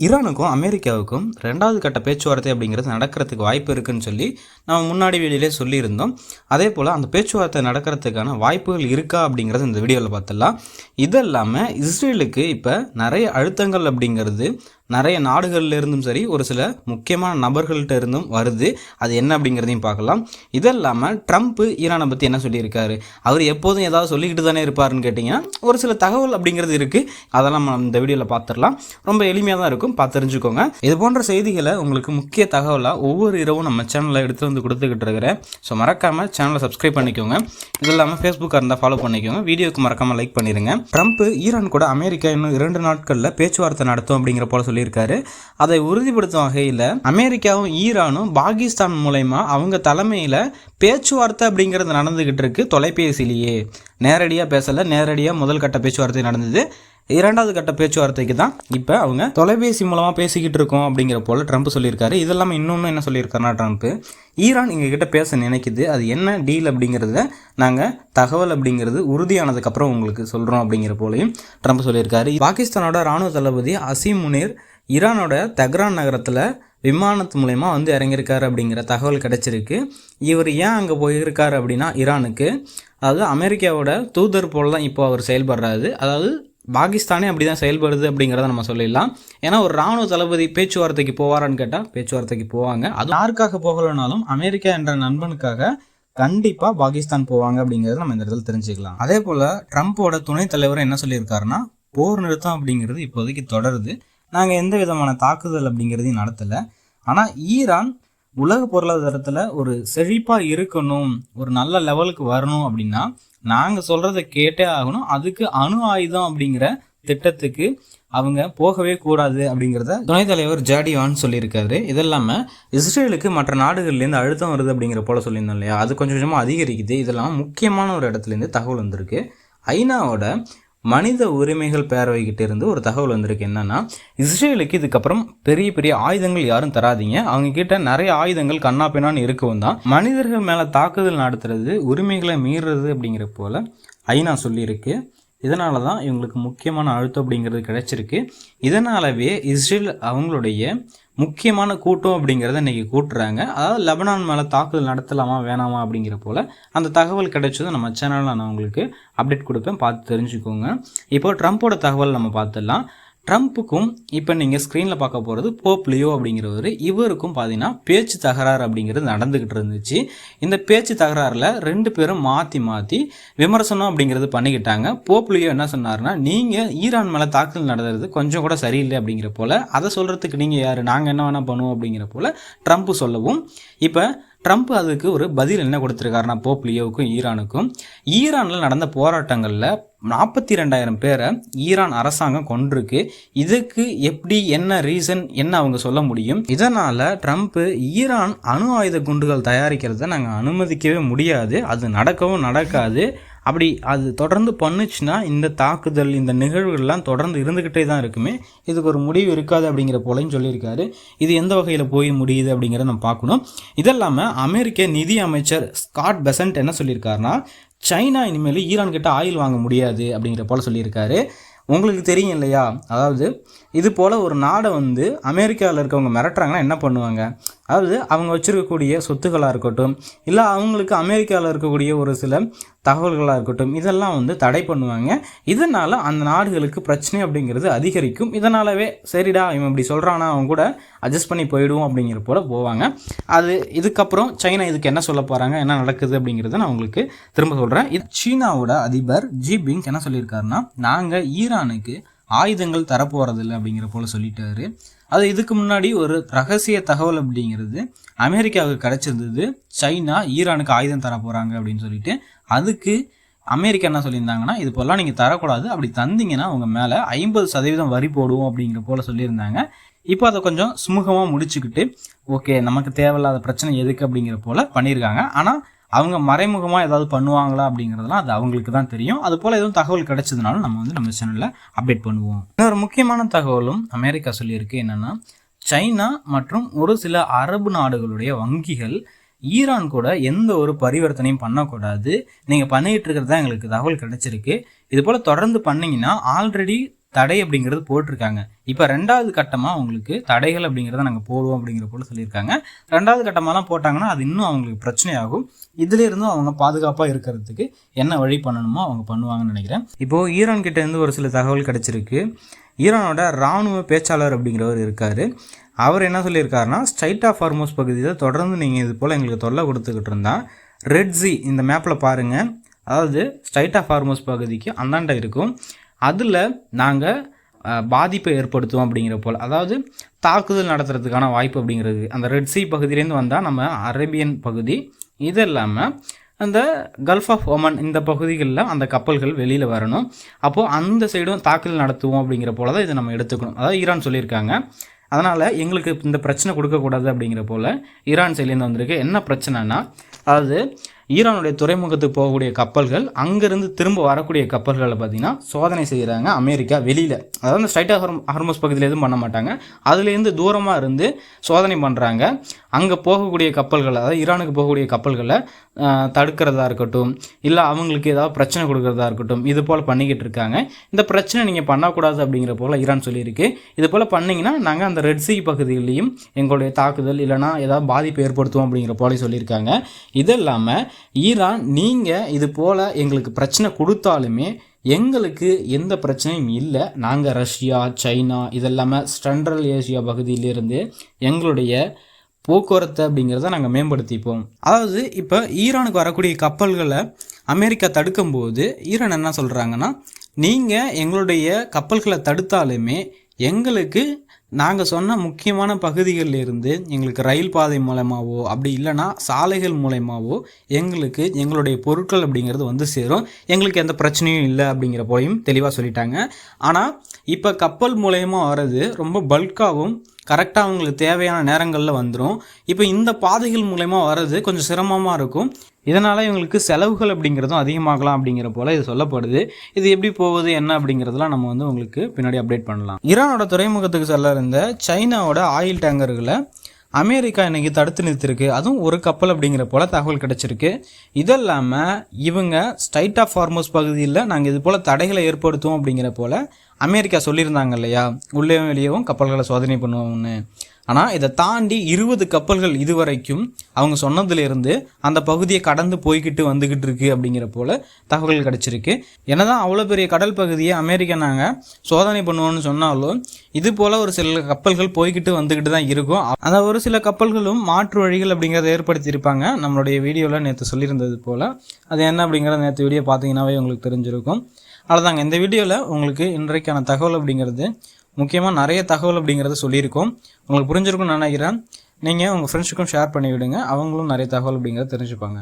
ஈரானுக்கும் அமெரிக்காவுக்கும் 2வது கட்ட பேச்சுவார்த்தை அப்படிங்கிறது நடக்கிறதுக்கு வாய்ப்பு இருக்குன்னு சொல்லி நம்ம முன்னாடி வீடியோலே சொல்லியிருந்தோம். அதே போல் அந்த பேச்சுவார்த்தை நடக்கிறதுக்கான வாய்ப்புகள் இருக்கா அப்படிங்கிறது இந்த வீடியோவில் பார்த்துடலாம். இது இல்லாமல் இஸ்ரேலுக்கு இப்போ நிறைய அழுத்தங்கள் அப்படிங்கிறது நிறைய நாடுகள்ல இருந்தும் சரி, ஒரு சில முக்கியமான நபர்கள்ட்ட இருந்தும் வருது. அது என்ன அப்படிங்கிறதையும் பார்க்கலாம். இது இல்லாமல் ட்ரம்ப் ஈரானை பற்றி என்ன சொல்லியிருக்காரு, அவர் எப்போதும் ஏதாவது சொல்லிக்கிட்டு தானே இருப்பாருன்னு கேட்டிங்கன்னா ஒரு சில தகவல் அப்படிங்கிறது இருக்குது. அதெல்லாம் நம்ம இந்த வீடியோவில் பார்த்துடலாம். ரொம்ப எளிமையாக தான் இருக்கும், பார்த்து தெரிஞ்சுக்கோங்க. இது போன்ற செய்திகளை உங்களுக்கு முக்கிய தகவலாக ஒவ்வொரு இரவும் நம்ம சேனலில் எடுத்து வந்து கொடுத்துக்கிட்டு இருக்கிறேன். ஸோ மறக்காமல் சேனலை சப்ஸ்கிரைப் பண்ணிக்கோங்க. இது இல்லாமல் ஃபேஸ்புக்காக இருந்தால் ஃபாலோ பண்ணிக்கோங்க. வீடியோக்கு மறக்காமல் லைக் பண்ணிடுங்க. ட்ரம்ப் ஈரான் கூட அமெரிக்கா இன்னும் 2 நாட்களில் பேச்சுவார்த்தை நடத்தும் அப்படிங்கிற போல சொல்லியிருக்காரு. அதை உறுதிப்படுத்தும் வகையில் அமெரிக்காவும் ஈரானும் பாகிஸ்தான் மூலமா அவங்க தலைமையில் பேச்சுவார்த்தை அப்படிங்கிறது நடந்துகிட்டு இருக்கு. தொலைபேசியிலேயே நேரடியாக பேசலை, நேரடியாக முதல் கட்ட பேச்சுவார்த்தை நடந்தது. 2வது கட்ட பேச்சுவார்த்தைக்கு தான் இப்போ அவங்க தொலைபேசி மூலமாக பேசிக்கிட்டு இருக்கோம் அப்படிங்கிற போல் ட்ரம்ப் சொல்லியிருக்காரு. இதெல்லாமல் இன்னொன்று என்ன சொல்லியிருக்காருன்னா, ட்ரம்ப் ஈரான் எங்ககிட்ட பேச நினைக்குது, அது என்ன டீல் அப்படிங்கிறத நாங்கள் தகவல் அப்படிங்கிறது உறுதியானதுக்கப்புறம் உங்களுக்கு சொல்கிறோம் அப்படிங்கிற போலையும் ட்ரம்ப் சொல்லியிருக்காரு. பாகிஸ்தானோட இராணுவ தளபதி அசீம் முனீர் ஈரானோட தெஹ்ரான் நகரத்தில் விமானத்து மூலயமா வந்து இறங்கியிருக்காரு அப்படிங்கிற தகவல் கிடச்சிருக்கு. இவர் ஏன் அங்கே போயிருக்காரு அப்படின்னா, ஈரானுக்கு, அதாவது அமெரிக்காவோட தூதர் போல் தான் இப்போ அவர் செயல்படுறாரு. அதாவது பாகிஸ்தானே அப்படி தான் செயல்படுது அப்படிங்கிறத நம்ம சொல்லிடலாம். ஏன்னா ஒரு இராணுவ தளபதி பேச்சுவார்த்தைக்கு போவாரான்னு கேட்டால் பேச்சுவார்த்தைக்கு போவாங்க. அது யாருக்காக போகலனாலும் அமெரிக்கா என்ற நண்பனுக்காக கண்டிப்பாக பாகிஸ்தான் போவாங்க அப்படிங்கிறத நம்ம இந்த இடத்துல தெரிஞ்சுக்கலாம். அதே போல் ட்ரம்ப்போட துணைத் தலைவர் என்ன சொல்லியிருக்காருன்னா, போர் நிறுத்தம் அப்படிங்கிறது இப்போதைக்கு தொடருது, நாங்கள் எந்த விதமான தாக்குதல் அப்படிங்கிறதையும் நடத்தலை. ஆனால் ஈரான் உலக பொருளாதாரத்தில் ஒரு செழிப்பாக இருக்கணும், ஒரு நல்ல லெவலுக்கு வரணும் அப்படின்னா நாங்கள் சொல்கிறத கேட்டே ஆகணும். அதுக்கு அணு ஆயுதம் அப்படிங்கிற திட்டத்துக்கு அவங்க போகவே கூடாது அப்படிங்கிறத துணைத் தலைவர் ஜாடி வான் சொல்லியிருக்காரு. இது இல்லாமல் இஸ்ரேலுக்கு மற்ற நாடுகள்லேருந்து அழுத்தம் வருது அப்படிங்கிற போல சொல்லியிருந்தோம் இல்லையா, அது கொஞ்சம் கொஞ்சமாக அதிகரிக்குது. இதெல்லாம் முக்கியமான ஒரு இடத்துலேருந்து தகவல் வந்திருக்கு. ஐநாவோட மனித உரிமைகள் பேரவைகிட்ட இருந்து ஒரு தகவல் வந்திருக்கு. என்னன்னா, இஸ்ரேலுக்கு இதுக்கப்புறம் பெரிய பெரிய ஆயுதங்கள் யாரும் தராதிங்க, அவங்க கிட்ட நிறைய ஆயுதங்கள் கண்ணாப்பின்னான்னு இருக்கவும் தான் மனிதர்கள் மேலே தாக்குதல் நடத்துறது உரிமைகளை மீறுறது அப்படிங்கிற போல ஐநா சொல்லியிருக்கு. இதனால தான் இவங்களுக்கு முக்கியமான அழுத்தம் அப்படிங்கிறது கிடைச்சிருக்கு. இதனாலவே இஸ்ரேல் அவங்களுடைய முக்கியமான கூட்டம் அப்படிங்கிறத இன்றைக்கி கூட்டுறாங்க. அதாவது லெபனான் மேலே தாக்குதல் நடத்தலாமா வேணாமா அப்படிங்கிற போல் அந்த தகவல் கிடைச்சதும் நம்ம சேனலில் நான் உங்களுக்கு அப்டேட் கொடுப்பேன், பார்த்து தெரிஞ்சுக்கோங்க. இப்போ ட்ரம்ப்போட தகவல் நம்ம பார்த்துடலாம். ட்ரம்ப்புக்கும் இப்போ நீங்கள் ஸ்க்ரீனில் பார்க்க போகிறது போப் லியோ அப்படிங்கிறவர், இவருக்கும் பார்த்தீங்கன்னா பேச்சு தகராறு அப்படிங்கிறது நடந்துக்கிட்டு இருந்துச்சு. இந்த பேச்சு தகராறில் 2 பேரும் மாற்றி மாற்றி விமர்சனம் அப்படிங்கிறது பண்ணிக்கிட்டாங்க. போப் லியோ என்ன சொன்னார்னா, நீங்கள் ஈரான் மேலே தாக்குதல் நடத்துறது கொஞ்சம் கூட சரியில்லை அப்படிங்கிற போல், அதை சொல்கிறதுக்கு நீங்கள் யார், நாங்கள் என்ன வேணால் பண்ணுவோம் அப்படிங்கிற போல் ட்ரம்ப் சொல்லவும், இப்போ ட்ரம்ப் அதுக்கு ஒரு பதில் என்ன கொடுத்துருக்காருன்னா, போப் லியோவுக்கும் ஈரானுக்கும், ஈரானில் நடந்த போராட்டங்களில் 42,000 பேரை ஈரான் அரசாங்கம் கொண்டிருக்கு. இதுக்கு எப்படி, என்ன ரீசன், என்ன அவங்க சொல்ல முடியும். இதனால் ட்ரம்ப் ஈரான் அணு ஆயுத குண்டுகள் தயாரிக்கிறத நாங்கள் அனுமதிக்கவே முடியாது, அது நடக்கவும் நடக்காது, அப்படி அது தொடர்ந்து பண்ணுச்சுன்னா இந்த தாக்குதல், இந்த நிகழ்வுகள்லாம் தொடர்ந்து இருந்துக்கிட்டே தான் இருக்குமே, இதுக்கு ஒரு முடிவு இருக்காது அப்படிங்கிற போலையும் சொல்லியிருக்காரு. இது எந்த வகையில் போய் முடியுது அப்படிங்கிறத நம்ம பார்க்கணும். இதெல்லாமல் அமெரிக்க நிதி அமைச்சர் ஸ்காட் பெசன்ட் என்ன சொல்லியிருக்காருன்னா, சைனா இனிமேல் ஈரான் கிட்ட ஆயில் வாங்க முடியாது அப்படிங்கிற போல் சொல்லியிருக்காரு. உங்களுக்கு தெரியும் இல்லையா, அதாவது இது போல் ஒரு நாடை வந்து அமெரிக்காவில் இருக்கவங்க மிரட்டுறாங்கன்னா என்ன பண்ணுவாங்க, அதாவது அவங்க வச்சுருக்கக்கூடிய சொத்துக்களாக இருக்கட்டும், இல்லை அவங்களுக்கு அமெரிக்காவில் இருக்கக்கூடிய ஒரு சில தகவல்களாக இருக்கட்டும், இதெல்லாம் வந்து தடை பண்ணுவாங்க. இதனால் அந்த நாடுகளுக்கு பிரச்சனை அப்படிங்கிறது அதிகரிக்கும். இதனாலவே சரிடா இவன் இப்படி சொல்கிறானா, அவங்க கூட அட்ஜஸ்ட் பண்ணி போயிடுவோம் அப்படிங்கிற போல போவாங்க. அது இதுக்கப்புறம் சைனா இதுக்கு என்ன சொல்ல போகிறாங்க, என்ன நடக்குது அப்படிங்கிறத நான் உங்களுக்கு திரும்ப சொல்கிறேன். இது சீனாவோட அதிபர் ஜிபிங் என்ன சொல்லியிருக்காருன்னா, நாங்கள் ஈரானுக்கு ஆயுதங்கள் தரப்போகிறதில்லை அப்படிங்கிற போல் சொல்லிட்டாரு. அது இதுக்கு முன்னாடி ஒரு ரகசிய தகவல் அப்படிங்கிறது அமெரிக்காவுக்கு கிடச்சிருந்தது, சைனா ஈரானுக்கு ஆயுதம் தர போகிறாங்க அப்படின்னு சொல்லிட்டு. அதுக்கு அமெரிக்கா என்ன சொல்லியிருந்தாங்கன்னா, இது போலாம் நீங்கள் தரக்கூடாது, அப்படி தந்தீங்கன்னா அவங்க மேலே 50% வரி போடுவோம் அப்படிங்கிற போல் சொல்லியிருந்தாங்க. இப்போ அதை கொஞ்சம் சுமூகமாக முடிச்சுக்கிட்டு, ஓகே நமக்கு தேவையில்லாத பிரச்சனை எதுக்கு அப்படிங்கிற போல் பண்ணியிருக்காங்க. ஆனால் அவங்க மறைமுகமாக ஏதாவது பண்ணுவாங்களா அப்படிங்கிறதுலாம் அது அவங்களுக்கு தான் தெரியும். அது போல் எதுவும் தகவல் கிடைச்சதுனாலும் நம்ம வந்து நம்ம சேனலில் அப்டேட் பண்ணுவோம். இன்னொரு முக்கியமான தகவலும் அமெரிக்கா சொல்லியிருக்கு. என்னென்னா, சைனா மற்றும் ஒரு சில அரபு நாடுகளுடைய வங்கிகள் ஈரான் கூட எந்த ஒரு பரிவர்த்தனையும் பண்ணக்கூடாது, நீங்கள் பண்ணிகிட்டு இருக்கிறது தான் எங்களுக்கு தகவல் கிடைச்சிருக்கு, இது போல் தொடர்ந்து பண்ணிங்கன்னா ஆல்ரெடி தடை அப்படிங்கிறது போட்டிருக்காங்க. இப்போ 2வது கட்டமாக அவங்களுக்கு தடைகள் அப்படிங்கிறத நாங்கள் போடுவோம் அப்படிங்கிற போல சொல்லியிருக்காங்க. 2வது கட்டமாலாம் போட்டாங்கன்னா அது இன்னும் அவங்களுக்கு பிரச்சனையாகும். இதுலேருந்தும் அவங்க பாதுகாப்பாக இருக்கிறதுக்கு என்ன வழி பண்ணணுமோ அவங்க பண்ணுவாங்கன்னு நினைக்கிறேன். இப்போது ஈரான் கிட்டேருந்து ஒரு சில தகவல் கிடச்சிருக்கு. ஈரானோட இராணுவ பேச்சாளர் அப்படிங்கிறவர் இருக்கார். அவர் என்ன சொல்லியிருக்காருன்னா, ஸ்ட்ரைட் ஆஃப் ஹார்மோஸ் பகுதியில் தொடர்ந்து நீங்கள் இது போல் எங்களுக்கு தொல்லை கொடுத்துக்கிட்டு இருந்தால் ரெட் சி இந்த மேப்பில் பாருங்கள், அதாவது ஸ்ட்ரைட் ஆஃப் ஹார்மோஸ் பகுதிக்கு அந்தாண்ட இருக்கும், அதில் நாங்கள் பாதிப்பை ஏற்படுத்துவோம் அப்படிங்கிற போல், அதாவது தாக்குதல் நடத்துறதுக்கான வாய்ப்பு அப்படிங்கிறது அந்த ரெட் சி பகுதியிலேருந்து வந்தால் நம்ம அரேபியன் பகுதி, இது இல்லாமல் அந்த கல்ஃப் ஆஃப் ஒமன் இந்த பகுதிகளில் அந்த கப்பல்கள் வெளியில் வரணும். அப்போது அந்த சைடும் தாக்குதல் நடத்துவோம் அப்படிங்கிற போல தான் இதை நம்ம எடுத்துக்கணும். அதாவது ஈரான் சொல்லியிருக்காங்க. அதனால் எங்களுக்கு இந்த பிரச்சனை கொடுக்கக்கூடாது அப்படிங்கிற போல் ஈரான் சைட்லேருந்து வந்திருக்கு. என்ன பிரச்சனைனா, அதாவது ஈரானுடைய துறைமுகத்துக்கு போகக்கூடிய கப்பல்கள் அங்கேருந்து திரும்ப வரக்கூடிய கப்பல்களை பார்த்திங்கன்னா சோதனை செய்கிறாங்க அமெரிக்கா வெளியில். அதாவது ஸ்ட்ரைட் ஆஃப் ஹார்மோஸ் பகுதியில் எதுவும் பண்ண மாட்டாங்க, அதுலேருந்து தூரமாக இருந்து சோதனை பண்ணுறாங்க. அங்கே போகக்கூடிய கப்பல்களை, அதாவது ஈரானுக்கு போகக்கூடிய கப்பல்களை தடுக்கிறதா இருக்கட்டும், இல்லை அவங்களுக்கு ஏதாவது பிரச்சனை கொடுக்கறதா இருக்கட்டும், இது போல் பண்ணிக்கிட்டு இருக்காங்க. இந்த பிரச்சனை நீங்கள் பண்ணக்கூடாது அப்படிங்கிற போல் ஈரான் சொல்லியிருக்கு. இது போல் பண்ணிங்கன்னா நாங்கள் அந்த ரெட் சி பகுதியிலையும் எங்களுடைய தாக்குதல் இல்லைனா ஏதாவது பாதிப்பு ஏற்படுத்துவோம் அப்படிங்கிற போல சொல்லியிருக்காங்க. இது இல்லாமல் ஈரான் நீங்கள் இது போல் எங்களுக்கு பிரச்சனை கொடுத்தாலுமே எங்களுக்கு எந்த பிரச்சனையும் இல்லை, நாங்கள் ரஷ்யா, சைனா இதெல்லாமல் சென்ட்ரல் ஏசியா பகுதியிலிருந்து எங்களுடைய போக்குவரத்து அப்படிங்கிறத நாங்கள் மேம்படுத்திப்போம். அதாவது இப்போ ஈரானுக்கு வரக்கூடிய கப்பல்களை அமெரிக்கா தடுக்கும்போது ஈரான் என்ன சொல்கிறாங்கன்னா, நீங்கள் எங்களுடைய கப்பல்களை தடுத்தாலுமே எங்களுக்கு நாங்கள் சொன்ன முக்கியமான பகுதிகளில் இருந்து எங்களுக்கு ரயில் பாதை மூலமாகவோ அப்படி இல்லைனா சாலைகள் மூலமாகவோ எங்களுக்கு எங்களுடைய பொருட்கள் அப்படிங்கிறது வந்து சேரும், எங்களுக்கு எந்த பிரச்சனையும் இல்லை அப்படிங்கிற போலையும் தெளிவாக சொல்லிட்டாங்க. ஆனால் இப்போ கப்பல் மூலயமா வர்றது ரொம்ப பல்காகவும் கரெக்டாக அவங்களுக்கு தேவையான நேரங்களில் வந்துடும். இப்போ இந்த பாதைகள் மூலயமா வர்றது கொஞ்சம் சிரமமாக இருக்கும். இதனால் இவங்களுக்கு செலவுகள் அப்படிங்கிறதும் அதிகமாகலாம் அப்படிங்கிற போல் இது சொல்லப்படுது. இது எப்படி போகுது என்ன அப்படிங்கிறதுலாம் நம்ம வந்து உங்களுக்கு பின்னாடி அப்டேட் பண்ணலாம். ஈரானோட துறைமுகத்துக்கு செல்ல இருந்த சைனாவோட ஆயில் டேங்கர்களை அமெரிக்கா இன்றைக்கி தடுத்து நிறுத்திருக்கு. அதுவும் ஒரு கப்பல் அப்படிங்கிற போல் தகவல் கிடச்சிருக்கு. இதெல்லாமல் இவங்க ஸ்ட்ரைட் ஆஃப் ஹார்மோஸ் பகுதியில் நாங்கள் இது போல் தடைகளை ஏற்படுத்துவோம் அப்படிங்கிற போல் அமெரிக்கா சொல்லியிருந்தாங்க இல்லையா, உள்ளேயும் வெளியவும் கப்பல்களை சோதனை பண்ணுவோம்னு. ஆனால் இதை தாண்டி 20 கப்பல்கள் இதுவரைக்கும் அவங்க சொன்னதுலேருந்து அந்த பகுதியை கடந்து போய்கிட்டு வந்துக்கிட்டு இருக்கு அப்படிங்கிற போல் தகவல் கிடச்சிருக்கு. என்னதான் அவ்வளோ பெரிய கடல் பகுதியை அமெரிக்கா நாங்கள் சோதனை பண்ணுவோம்னு சொன்னாலும் இது போல் ஒரு சில கப்பல்கள் போய்கிட்டு வந்துக்கிட்டு தான் இருக்கும். அந்த ஒரு சில கப்பல்களும் மாற்று வழிகள் அப்படிங்கிறத ஏற்படுத்தியிருப்பாங்க. நம்மளுடைய வீடியோவில் நேற்று சொல்லியிருந்தது போல் அது என்ன அப்படிங்கிறத நேற்று வீடியோ பார்த்தீங்கன்னாவே உங்களுக்கு தெரிஞ்சிருக்கும். அவ்வளோதாங்க, இந்த வீடியோவில் உங்களுக்கு இன்றைக்கான தகவல் அப்படிங்கிறது முக்கியமாக நிறைய தகவல் அப்படிங்கிறத சொல்லியிருக்கோம். உங்களுக்கு புரிஞ்சிருக்கும்னு நினைக்கிறேன். நீங்கள் உங்கள் ஃப்ரெண்ட்ஸுக்கும் ஷேர் பண்ணி விடுங்க, அவங்களும் நிறைய தகவல் அப்படிங்கிறத தெரிஞ்சுப்பாங்க.